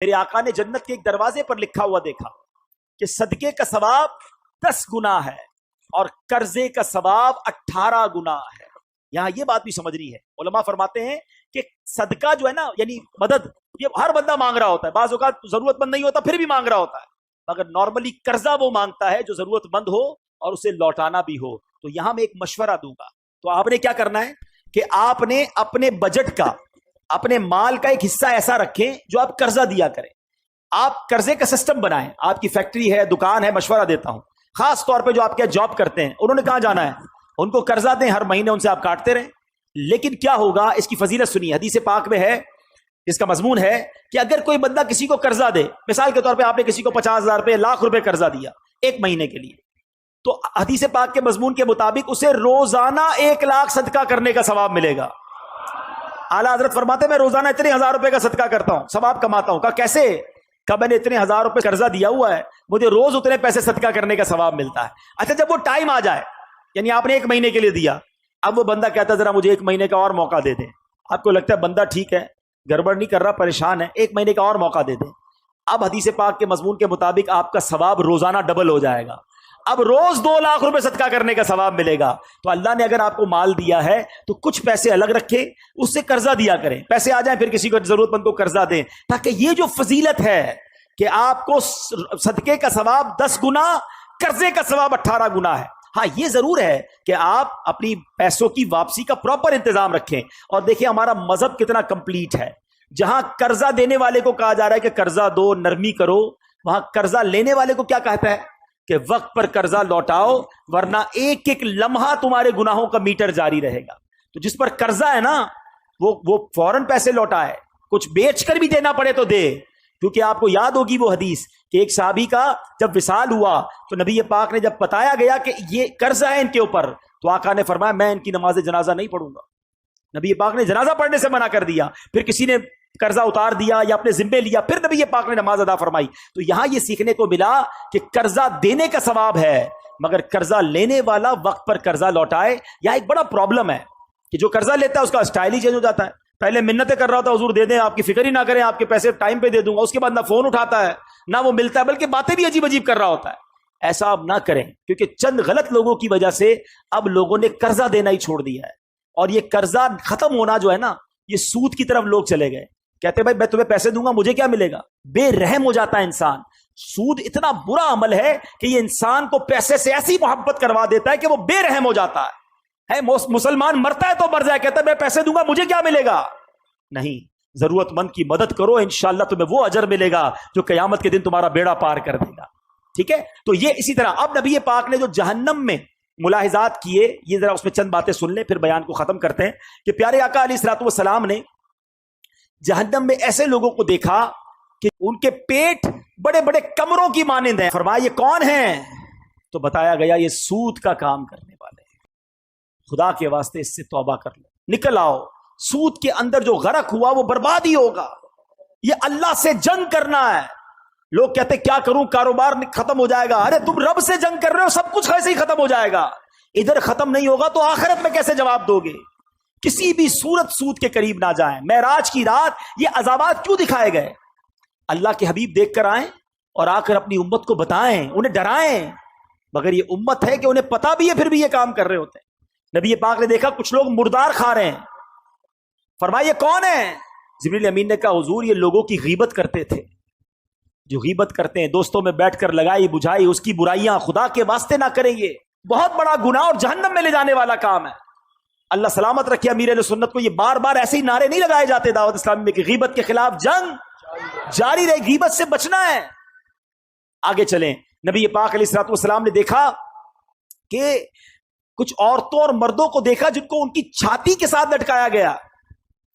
میرے آقا نے جنت کے ایک دروازے پر لکھا ہوا دیکھا کہ صدقے کا ثواب 10 گنا ہے اور قرضے کا ثواب 18 گنا ہے. یہاں یہ بات بھی سمجھنی ہے. علماء فرماتے ہیں کہ صدقہ جو ہے نا، یعنی مدد، یہ ہر بندہ مانگ رہا ہوتا ہے. بعض اوقات ضرورت مند نہیں ہوتا پھر بھی مانگ رہا ہوتا ہے، مگر نارملی قرضہ وہ مانگتا ہے جو ضرورت مند ہو اور اسے لوٹانا بھی ہو. تو یہاں میں ایک مشورہ دوں گا. تو آپ نے کیا کرنا ہے کہ آپ نے اپنے بجٹ کا، اپنے مال کا ایک حصہ ایسا رکھیں جو آپ قرضہ دیا کریں. آپ قرضے کا سسٹم بنائیں. آپ کی فیکٹری ہے، دکان ہے، مشورہ دیتا ہوں خاص طور پہ جو آپ کے جاب کرتے ہیں، انہوں نے کہاں جانا ہے، ان کو قرضہ دیں، ہر مہینے ان سے آپ کاٹتے رہیں. لیکن کیا ہوگا، اس کی فضیلت سنیے. حدیث پاک میں ہے، اس کا مضمون ہے کہ اگر کوئی بندہ کسی کو قرضہ دے، مثال کے طور پہ آپ نے کسی کو 50,000 روپے، لاکھ روپے قرضہ دیا ایک مہینے کے لیے، تو حدیث پاک کے مضمون کے مطابق اسے روزانہ 1 لاکھ صدقہ کرنے کا ثواب ملے گا. اعلیٰ حضرت فرماتے ہیں میں روزانہ اتنے 1000 روپے کا صدقہ کرتا ہوں، ثواب کماتا ہوں. کہا کیسے؟ کہا میں نے اتنے 1000 روپے قرضہ دیا ہوا ہے، مجھے روز اتنے پیسے صدقہ کرنے کا ثواب ملتا ہے. اچھا جب وہ ٹائم آ جائے، یعنی آپ نے 1 مہینے کے لیے دیا، اب وہ بندہ کہتا ہے ذرا مجھے 1 مہینے کا اور موقع دے دیں. آپ کو لگتا ہے بندہ ٹھیک ہے، گڑبڑ نہیں کر رہا، پریشان ہے، 1 مہینے کا اور موقع دے دیں. اب حدیث پاک کے مضمون کے مطابق آپ کا ثواب روزانہ ڈبل ہو جائے گا. اب روز 2 لاکھ روپے صدقہ کرنے کا ثواب ملے گا. تو اللہ نے اگر آپ کو مال دیا ہے تو کچھ پیسے الگ رکھیں، اس سے قرضہ دیا کریں. پیسے آ جائیں پھر کسی کو ضرورت مند کو قرضہ دیں، تاکہ یہ جو فضیلت ہے کہ آپ کو صدقے کا ثواب 10 گنا، قرضے کا ثواب 18 گنا ہے. ہاں یہ ضرور ہے کہ آپ اپنی پیسوں کی واپسی کا پراپر انتظام رکھیں. اور دیکھیں ہمارا مذہب کتنا کمپلیٹ ہے. جہاں قرضہ دینے والے کو کہا جا رہا ہے کہ قرضہ دو، نرمی کرو، وہاں قرضہ لینے والے کو کیا کہتا ہے کہ وقت پر قرضہ لوٹاؤ، ورنہ ایک ایک لمحہ تمہارے گناہوں کا میٹر جاری رہے گا. تو جس پر قرضہ ہے نا وہ فوراً پیسے لوٹائے، کچھ بیچ کر بھی دینا پڑے تو دے. کیونکہ آپ کو یاد ہوگی وہ حدیث کہ ایک صحابی کا جب وصال ہوا تو نبی پاک نے جب بتایا گیا کہ یہ قرضہ ہے ان کے اوپر، تو آقا نے فرمایا میں ان کی نماز جنازہ نہیں پڑھوں گا. نبی پاک نے جنازہ پڑھنے سے منع کر دیا. پھر کسی نے قرضہ اتار دیا یا اپنے ذمے لیا، پھر نبی پاک نے نماز ادا فرمائی. تو یہاں یہ سیکھنے کو ملا کہ قرضہ دینے کا ثواب ہے، مگر قرضہ لینے والا وقت پر قرضہ لوٹائے. یہاں ایک بڑا پرابلم ہے کہ جو قرضہ لیتا ہے اس کا اسٹائل ہی چینج ہو جاتا ہے. پہلے منتیں کر رہا ہوتا ہے حضور دے دیں، آپ کی فکر ہی نہ کریں، آپ کے پیسے ٹائم پہ دے دوں گا. اس کے بعد نہ فون اٹھاتا ہے نہ وہ ملتا ہے، بلکہ باتیں بھی عجیب عجیب کر رہا ہوتا ہے. ایسا اب نہ کریں، کیونکہ چند غلط لوگوں کی وجہ سے اب لوگوں نے قرضہ دینا ہی چھوڑ دیا ہے. اور یہ قرضہ ختم ہونا جو ہے نا، یہ سود کی طرف لوگ چلے گئے. کہتے ہیں بھائی میں تمہیں پیسے دوں گا، مجھے کیا ملے گا. بے رحم ہو جاتا ہے انسان. سود اتنا برا عمل ہے کہ یہ انسان کو پیسے سے ایسی محبت کروا دیتا ہے کہ وہ بے رحم ہو جاتا ہے. مسلمان مرتا ہے تو مر جائے، کہتا ہے میں پیسے دوں گا مجھے کیا ملے گا. نہیں، ضرورت مند کی مدد کرو، انشاءاللہ تمہیں وہ اجر ملے گا جو قیامت کے دن تمہارا بیڑا پار کر دے گا. ٹھیک ہے، تو یہ اسی طرح اب نبی پاک نے جو جہنم میں ملاحظات کیے، یہ ذرا اس میں چند باتیں سن لیں پھر بیان کو ختم کرتے ہیں. کہ پیارے آقا علیہ الصلوۃ والسلام نے جہنم میں ایسے لوگوں کو دیکھا کہ ان کے پیٹ بڑے بڑے کمروں کی مانند ہیں. فرمایا یہ کون ہیں؟ تو بتایا گیا یہ سود کا کام کرنے والے ہیں. خدا کے واسطے اس سے توبہ کر لو، نکل آؤ. سود کے اندر جو غرق ہوا وہ برباد ہی ہوگا. یہ اللہ سے جنگ کرنا ہے. لوگ کہتے کیا کروں، کاروبار ختم ہو جائے گا. ارے تم رب سے جنگ کر رہے ہو، سب کچھ ایسے ہی ختم ہو جائے گا. ادھر ختم نہیں ہوگا تو آخرت میں کیسے جواب دو گے؟ کسی بھی صورت سود کے قریب نہ جائیں. معراج کی رات یہ عذابات کیوں دکھائے گئے؟ اللہ کے حبیب دیکھ کر آئیں اور آ کر اپنی امت کو بتائیں، انہیں ڈرائیں. مگر یہ امت ہے کہ انہیں پتا بھی ہے پھر بھی یہ کام کر رہے ہوتے ہیں. نبی پاک نے دیکھا کچھ لوگ مردار کھا رہے ہیں. فرمایا یہ کون ہے؟ جبریل امین نے کہا حضور یہ لوگوں کی غیبت کرتے تھے. جو غیبت کرتے ہیں، دوستوں میں بیٹھ کر لگائی بجھائی اس کی برائیاں، خدا کے واسطے نہ کریں. یہ بہت بڑا گناہ اور جہنم میں لے جانے والا کام ہے. اللہ سلامت رکھے امیر اہل سنت کو یہ بار بار ایسے ہی نعرے نہیں لگائے جاتے دعوت اسلامی میں کہ غیبت کے خلاف جنگ جاری رہے، غیبت سے بچنا ہے. آگے چلیں. نبی پاک علیہ الصلوۃ والسلام نے دیکھا کہ کچھ عورتوں اور مردوں کو دیکھا جن کو ان کی چھاتی کے ساتھ لٹکایا گیا.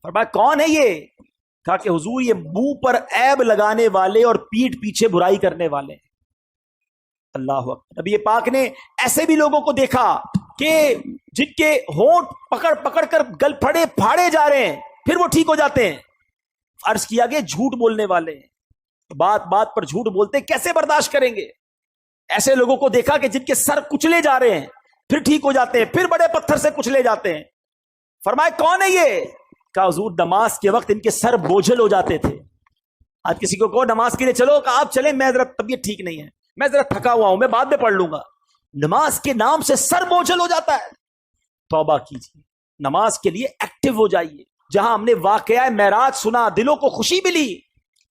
فرمایا کون ہے یہ؟ کہا کہ حضور یہ منہ پر عیب لگانے والے اور پیٹھ پیچھے برائی کرنے والے. اللہ اکبر. نبی پاک نے ایسے بھی لوگوں کو دیکھا کہ جن کے ہونٹ پکڑ پکڑ کر گل پھاڑے جا رہے ہیں پھر وہ ٹھیک ہو جاتے ہیں. عرض کیا گیا جھوٹ بولنے والے، بات بات پر جھوٹ بولتے، کیسے برداشت کریں گے؟ ایسے لوگوں کو دیکھا کہ جن کے سر کچلے جا رہے ہیں پھر ٹھیک ہو جاتے ہیں، پھر بڑے پتھر سے کچلے جاتے ہیں. فرمایا کون ہے یہ؟ کہ حضور نماز کے وقت ان کے سر بوجھل ہو جاتے تھے، آج کسی کو کہو نماز کے لیے چلو، کہ آپ چلیں، میں ذرا طبیعت ٹھیک نہیں ہے، میں ذرا تھکا ہوا ہوں، میں بعد میں پڑھ لوں گا. نماز کے نام سے سر بوجھل ہو جاتا ہے. توبہ کیجیے، نماز کے لیے ایکٹیو ہو جائیے. جہاں ہم نے واقعہ معراج سنا، دلوں کو خوشی ملی،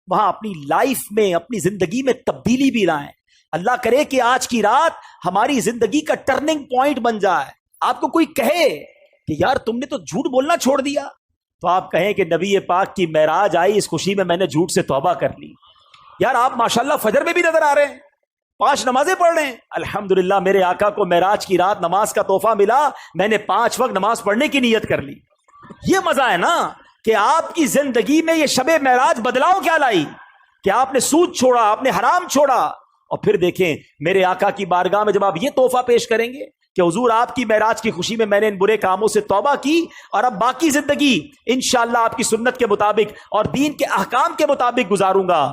وہاں اپنی لائف میں، اپنی زندگی میں تبدیلی بھی لائیں. اللہ کرے کہ آج کی رات ہماری زندگی کا ٹرننگ پوائنٹ بن جائے. آپ کو کوئی کہے کہ یار تم نے تو جھوٹ بولنا چھوڑ دیا، تو آپ کہیں کہ نبی پاک کی معراج آئی، اس خوشی میں نے جھوٹ سے توبہ کر لی. یار آپ ماشاءاللہ فجر میں بھی نظر آ رہے ہیں، 5 نمازیں پڑھ رہے ہیں، الحمدللہ میرے آقا کو معراج کی رات نماز کا تحفہ ملا، میں نے 5 وقت نماز پڑھنے کی نیت کر لی. یہ مزہ ہے نا کہ آپ کی زندگی میں یہ شب معراج بدلاؤ کیا لائی، کہ آپ نے سود چھوڑا، آپ نے حرام چھوڑا. اور پھر دیکھیں میرے آقا کی بارگاہ میں جب آپ یہ تحفہ پیش کریں گے کہ حضور آپ کی معراج کی خوشی میں نے ان برے کاموں سے توبہ کی، اور اب باقی زندگی انشاءاللہ آپ کی سنت کے مطابق اور دین کے احکام کے مطابق گزاروں گا،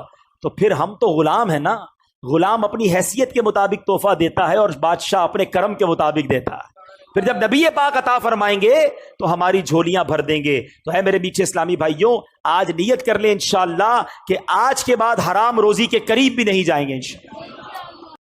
تو پھر ہم تو غلام ہیں نا. غلام اپنی حیثیت کے مطابق تحفہ دیتا ہے اور بادشاہ اپنے کرم کے مطابق دیتا ہے. پھر جب نبی پاک عطا فرمائیں گے تو ہماری جھولیاں بھر دیں گے. تو ہے میرے میٹھے اسلامی بھائیوں، آج نیت کر لیں انشاءاللہ کہ آج کے بعد حرام روزی کے قریب بھی نہیں جائیں گے انشاءاللہ.